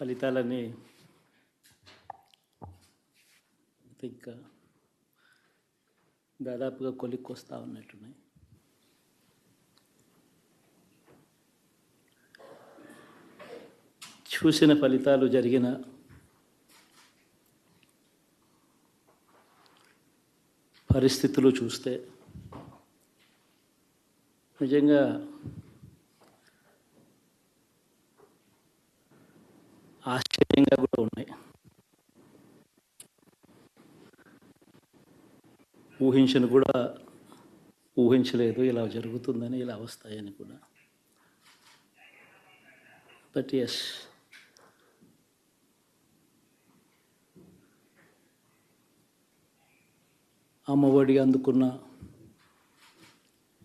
ఫలితాలని ఇంకా దాదాపుగా కొలిక్కొస్తా ఉన్నట్టున్నాయి. చూసిన ఫలితాలు జరిగిన పరిస్థితులు చూస్తే నిజంగా ఆశ్చర్యంగా కూడా ఉన్నాయి. ఊహించలేదు ఇలా జరుగుతుందని, ఇలా వస్తాయని కూడా. బట్ ఎస్, అమ్మఒడి అందుకున్న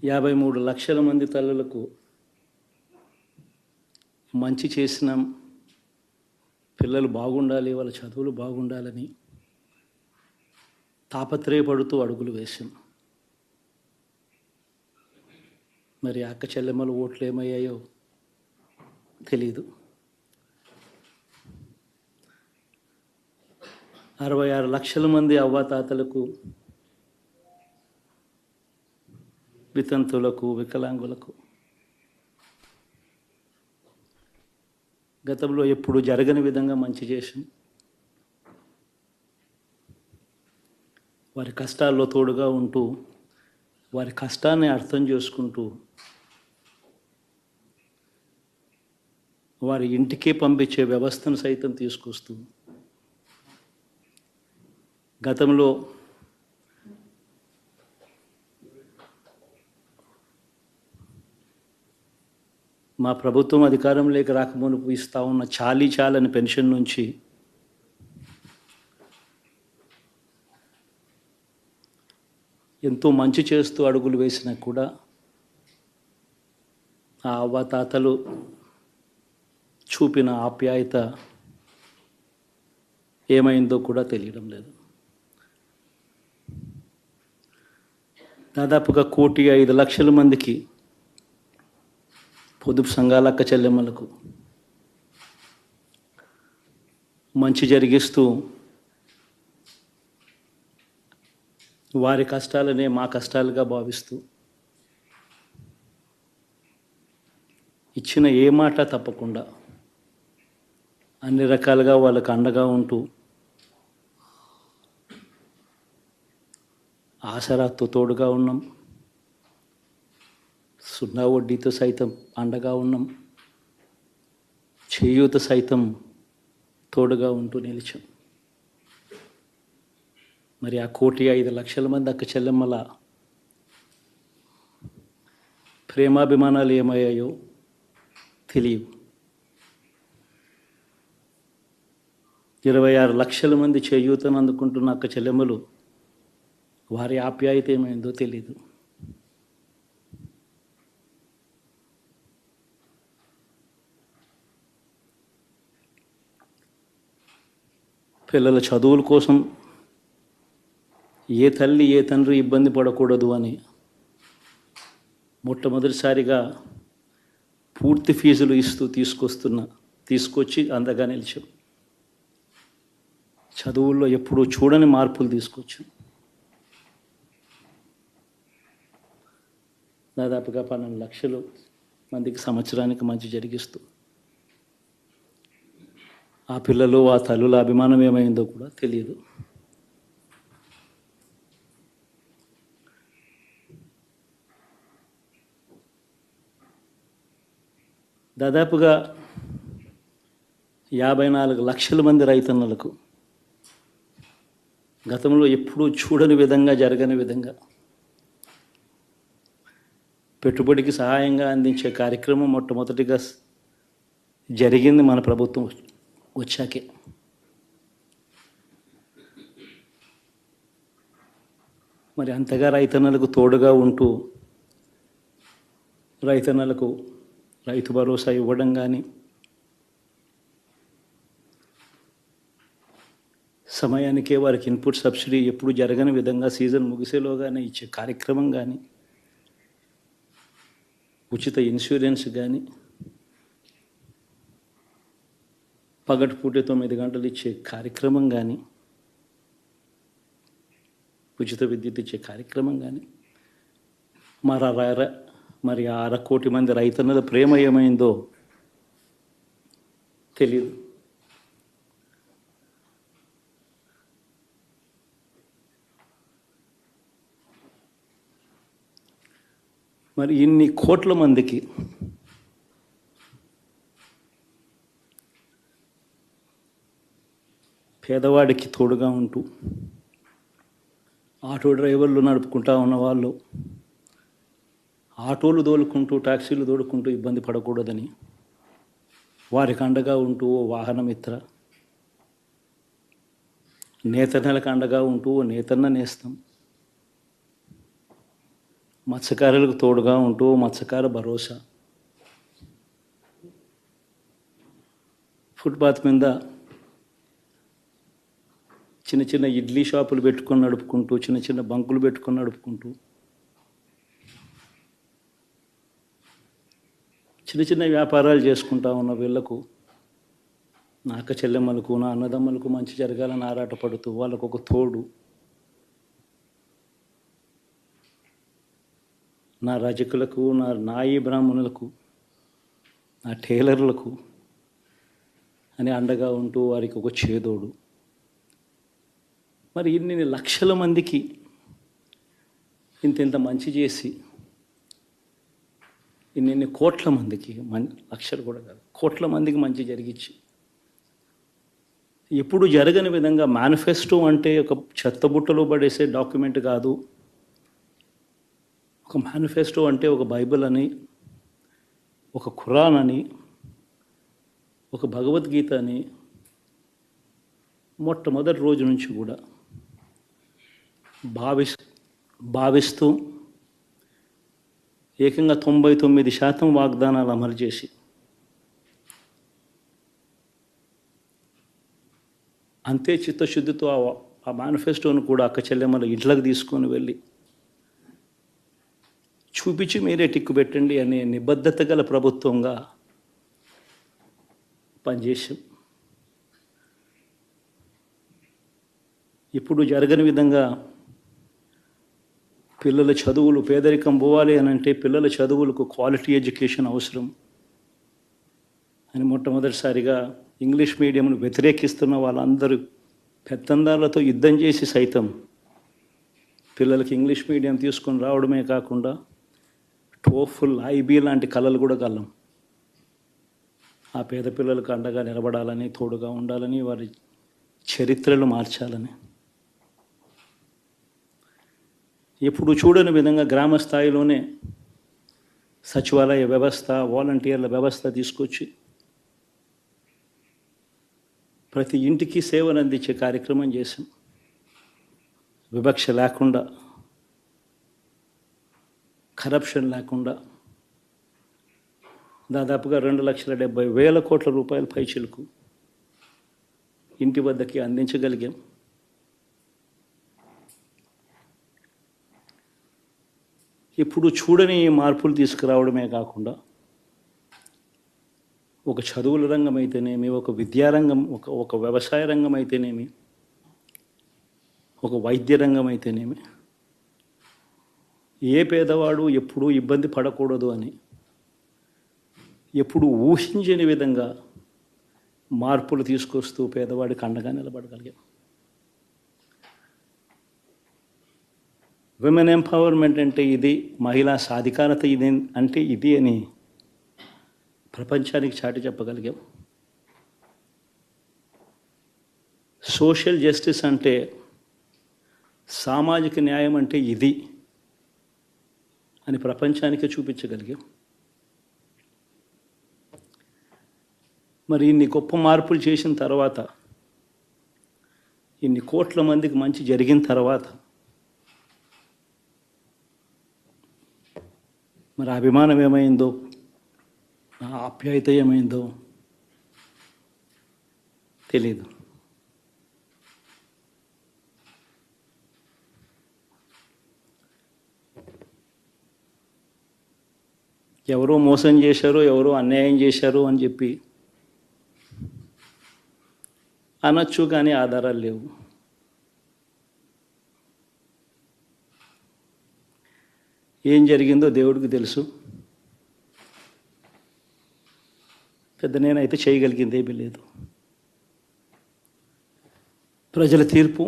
53 లక్షల మంది తల్లులకు మంచి చేసిన, పిల్లలు బాగుండాలి, వాళ్ళ చదువులు బాగుండాలని తాపత్రయపడుతూ అడుగులు వేశాం. మరి అక్క చెల్లెమ్మల ఓట్లు ఏమయ్యాయో తెలీదు. 66 లక్షల మంది అవ్వాతాతలకు, వితంతులకు, వికలాంగులకు గతంలో ఎప్పుడు జరగని విధంగా మంచి చేశాం. వారి కష్టాల్లో తోడుగా ఉంటూ, వారి కష్టాన్ని అర్థం చేసుకుంటూ, వారి ఇంటికే పంపించే వ్యవస్థను సైతం తీసుకొస్తూ, గతంలో మా ప్రభుత్వం అధికారంలోకి రాకమునుపు ఇస్తూ ఉన్న చాలని పెన్షన్ నుంచి ఎంతో మంచి చేస్తూ అడుగులు వేసినా కూడా ఆ అవ్వాతాతలు చూపిన ఆప్యాయత ఏమైందో కూడా తెలియడం లేదు. దాదాపుగా 1,05,00,000 మందికి, పొదుపు సంఘాల అక్క చెల్లెమ్మలకు మంచి జరిగిస్తూ, వారి కష్టాలనే మా కష్టాలుగా భావిస్తూ, ఇచ్చిన ఏ మాట తప్పకుండా అన్ని రకాలుగా వాళ్ళకు అండగా ఉంటూ, ఆసరాతో తోడుగా ఉన్నాం, సున్నా వడ్డీతో సైతం అండగా ఉన్నాం, చేయూత సైతం తోడుగా ఉంటూ నిలిచాం. మరి ఆ 1,05,00,000 మంది అక్క చెల్లెమ్మల ప్రేమాభిమానాలు ఏమయ్యాయో తెలియవు. 26 లక్షల మంది చేయూతను అందుకుంటున్న అక్క చెల్లెమ్మలు, వారి ఆప్యాయత ఏమైందో తెలీదు. పిల్లల చదువుల కోసం ఏ తల్లి ఏ తండ్రి ఇబ్బంది పడకూడదు అని మొట్టమొదటిసారిగా పూర్తి ఫీజులు ఇస్తూ తీసుకొచ్చి అందగా నిలిచాం. చదువుల్లో ఎప్పుడూ చూడని మార్పులు తీసుకొచ్చాం. దాదాపుగా 12 లక్షల మందికి సంవత్సరానికి మంచి జరిగిస్తూ, ఆ పిల్లలు, ఆ తల్లుల అభిమానం ఏమైందో కూడా తెలియదు. దాదాపుగా 54 లక్షల మంది రైతన్నలకు గతంలో ఎప్పుడూ చూడని విధంగా, జరగని విధంగా పెట్టుబడికి సహాయంగా అందించే కార్యక్రమం మొట్టమొదటిగా జరిగింది మన ప్రభుత్వం వచ్చాకే. మరి అంతగా రైతన్నలకు తోడుగా ఉంటూ, రైతన్నలకు రైతు భరోసా ఇవ్వడం కానీ, సమయానికే వారికి ఇన్పుట్ సబ్సిడీ ఎప్పుడు జరగని విధంగా సీజన్ ముగిసేలోగానే ఇచ్చే కార్యక్రమం కానీ, ఉచిత ఇన్సూరెన్స్ కానీ, పగటిపూట 9 గంటలు ఇచ్చే కార్యక్రమం కానీ, ఉచిత విద్యుత్ ఇచ్చే కార్యక్రమం కానీ, మరి ఆ 1,00,00,000 మంది రైతన్నల ప్రేమ ఏమైందో తెలియదు. మరి ఇన్ని కోట్ల మందికి పేదవాడికి తోడుగా ఉంటూ ఆటో డ్రైవర్లు నడుపుకుంటా ఉన్న వాళ్ళు ఆటోలు తోలుకుంటూ టాక్సీలు తోలుకుంటూ ఇబ్బంది పడకూడదని వారికి అండగా ఉంటూ ఓ వాహనమిత్ర, నేతన్నలకు అండగా ఉంటూ ఓ నేతన్న నేస్తం, మత్స్యకారులకు తోడుగా ఉంటూ మత్స్యకార భరోసా, ఫుట్పాత్ మీద చిన్న చిన్న ఇడ్లీ షాపులు పెట్టుకొని నడుపుకుంటూ, చిన్న చిన్న బంకులు పెట్టుకొని నడుపుకుంటూ, చిన్న చిన్న వ్యాపారాలు చేసుకుంటా ఉన్న వీళ్లకు, నా అక్క చెల్లెమ్మలకు, నా అన్నదమ్మలకు మంచి జరగాలని ఆరాటపడుతూ వాళ్ళకు ఒక తోడు, నా రజకులకు, నా నాయి బ్రాహ్మణులకు, నా టైలర్లకు అని అండగా ఉంటూ వారికి ఒక చేదోడు. మరి ఇన్ని లక్షల మందికి ఇంత మంచి చేసి, ఇన్ని కోట్ల మందికి, లక్షలు కూడా కాదు, కోట్ల మందికి మంచి జరిగించి, ఎప్పుడు జరగని విధంగా మేనిఫెస్టో అంటే ఒక చెత్తబుట్టలో పడేసే డాక్యుమెంట్ కాదు. ఒక మేనిఫెస్టో అంటే ఒక బైబిల్ అని, ఒక ఖురాన్ అని, ఒక భగవద్గీత అని మొట్టమొదటి రోజు నుంచి కూడా భావిస్తూ ఏకంగా 99% వాగ్దానాలు అమలు చేసి అంతే చిత్తశుద్ధితో ఆ మేనిఫెస్టోను కూడా అక్క చెల్లెమ్మల ఇంట్లోకి తీసుకొని వెళ్ళి చూపించి మీరే టిక్కు పెట్టండి అనే నిబద్ధత గల ప్రభుత్వంగా పనిచేసాం. ఇప్పుడు జరగని విధంగా పిల్లల చదువులు, పేదరికం పోవాలి అని అంటే పిల్లల చదువులకు క్వాలిటీ ఎడ్యుకేషన్ అవసరం అని మొట్టమొదటిసారిగా ఇంగ్లీష్ మీడియంను వ్యతిరేకిస్తున్న వాళ్ళందరూ పెత్తందారులతో యుద్ధం చేసి సైతం పిల్లలకి ఇంగ్లీష్ మీడియం తీసుకొని రావడమే కాకుండా టోఫుల్, ఐబీ లాంటి కళలు కూడా కలం. ఆ పేద పిల్లలకు అండగా నిలబడాలని, తోడుగా ఉండాలని, వారి చరిత్రలు మార్చాలని, ఎప్పుడు చూడని విధంగా గ్రామ స్థాయిలోనే సచివాలయ వ్యవస్థ, వాలంటీర్ల వ్యవస్థ తీసుకొచ్చి ప్రతి ఇంటికి సేవను అందించే కార్యక్రమం చేశాం. వివక్ష లేకుండా, కరప్షన్ లేకుండా దాదాపుగా 2,70,000 కోట్ల రూపాయల పైచిలకు ఇంటి వద్దకి అందించగలిగాం. ఇప్పుడు చూడని మార్పులు తీసుకురావడమే కాకుండా ఒక చదువుల రంగం అయితేనేమి, ఒక విద్యారంగం, ఒక వ్యవసాయ రంగం అయితేనేమి, ఒక వైద్య రంగం అయితేనేమి, ఏ పేదవాడు ఎప్పుడూ ఇబ్బంది పడకూడదు అని ఎప్పుడు ఊహించని విధంగా మార్పులు తీసుకొస్తూ పేదవాడికి అండగా నిలబడగలిగాం. విమెన్ ఎంపవర్మెంట్ అంటే ఇది, మహిళా సాధికారత ఇది అంటే ఇది అని ప్రపంచానికి చాటి చెప్పగలిగాం. సోషల్ జస్టిస్ అంటే, సామాజిక న్యాయం అంటే ఇది అని ప్రపంచానికి చూపించగలిగాం. మరి ఇన్ని గొప్ప మార్పులు చేసిన తర్వాత, ఇన్ని కోట్ల మందికి మంచి జరిగిన తర్వాత మరి అభిమానం ఏమైందో, నా ఆప్యాయత ఏమైందో తెలీదు. ఎవరో మోసం చేశారో, ఎవరో అన్యాయం చేశారో అని చెప్పి అనొచ్చు, కానీ ఆధారాలు లేవు. ఏం జరిగిందో దేవుడికి తెలుసు. పెద్ద నేనైతే చేయగలిగింది ఏమీ లేదు. ప్రజల తీర్పు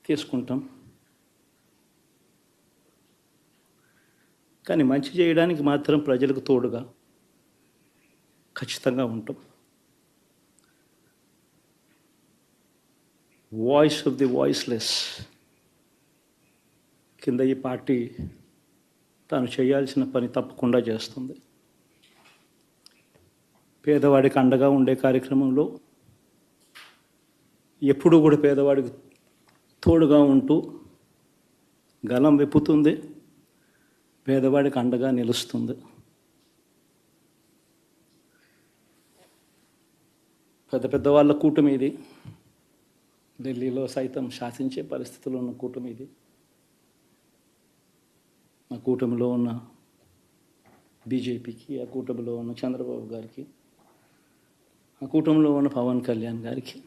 తీసుకుంటాం, కానీ మంచి చేయడానికి మాత్రం ప్రజలకు తోడుగా ఖచ్చితంగా ఉంటాం. వాయిస్ ఆఫ్ ది వాయిస్లెస్ కింద ఈ పార్టీ తాను చేయాల్సిన పని తప్పకుండా చేస్తుంది. పేదవాడికి అండగా ఉండే కార్యక్రమంలో ఎప్పుడూ కూడా పేదవాడికి తోడుగా ఉంటూ గలం విప్పుతుంది, పేదవాడికి అండగా నిలుస్తుంది. పెద్ద పెద్ద వాళ్ళ కూటమి ఇది, ఢిల్లీలో సైతం శాసించే పరిస్థితుల్లో ఉన్న కూటమి ఇది. ఆ కూటమిలో ఉన్న బీజేపీకి, ఆ కూటమిలో ఉన్న చంద్రబాబు గారికి, ఆ కూటమిలో ఉన్న పవన్ కళ్యాణ్ గారికి,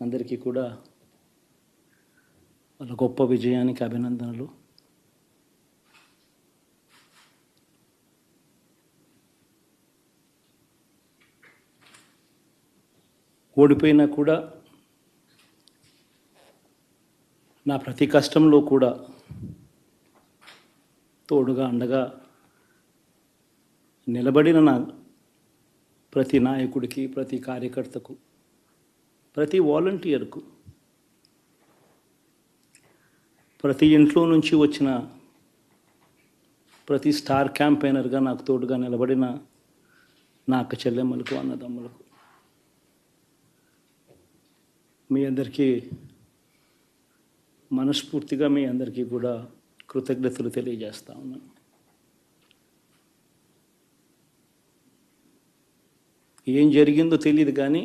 అందరికీ కూడా వాళ్ళ గొప్ప విజయానికి అభినందనలు. ఓడిపోయినా కూడా నా ప్రతి కష్టంలో కూడా తోడుగా అండగా నిలబడిన నా ప్రతి నాయకుడికి, ప్రతి కార్యకర్తకు, ప్రతి వాలంటీర్కు, ప్రతి ఇంట్లో నుంచి వచ్చిన ప్రతి స్టార్ క్యాంపెయినర్గా నాకు తోడుగా నిలబడిన నా అక్క చెల్లెమ్మలకు, అన్నదమ్ములకు, మీ అందరికీ మనస్ఫూర్తిగా మీ అందరికీ కూడా కృతజ్ఞతలు తెలియజేస్తా ఉన్నాను. ఏం జరిగిందో తెలియదు, కానీ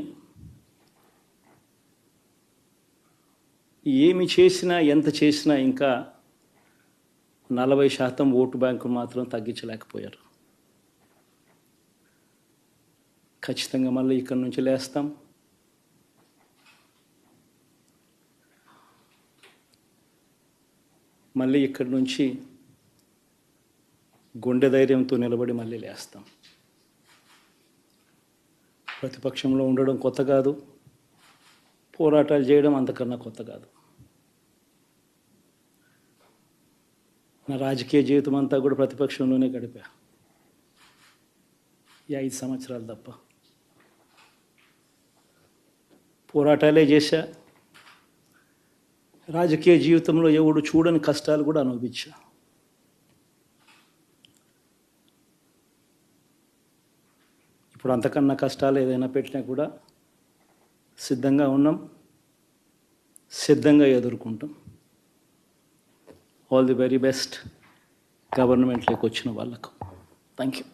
ఏమి చేసినా, ఎంత చేసినా ఇంకా 40% ఓటు బ్యాంకు మాత్రం తగ్గించలేకపోయారు. ఖచ్చితంగా మళ్ళీ ఇక్కడి నుంచి లేస్తాం. మళ్ళీ ఇక్కడి నుంచి గుండె ధైర్యంతో నిలబడి మళ్ళీ లేస్తాం. ప్రతిపక్షంలో ఉండడం కొత్త కాదు, పోరాటాలు చేయడం అంతకన్నా కొత్త కాదు. నా రాజకీయ జీవితం అంతా కూడా ప్రతిపక్షంలోనే గడిపా, ఈ 5 సంవత్సరాలు తప్ప. పోరాటాలే చేశా. రాజకీయ జీవితంలో ఎవడు చూడని కష్టాలు కూడా అనుభవించా. ఇప్పుడు అంతకన్నా కష్టాలు ఏదైనా పెట్టినా కూడా సిద్ధంగా ఉన్నాం, సిద్ధంగా ఎదుర్కొంటాం. ఆల్ ది వెరీ బెస్ట్ గవర్నమెంట్లోకి వచ్చిన వాళ్ళకు. Thank you.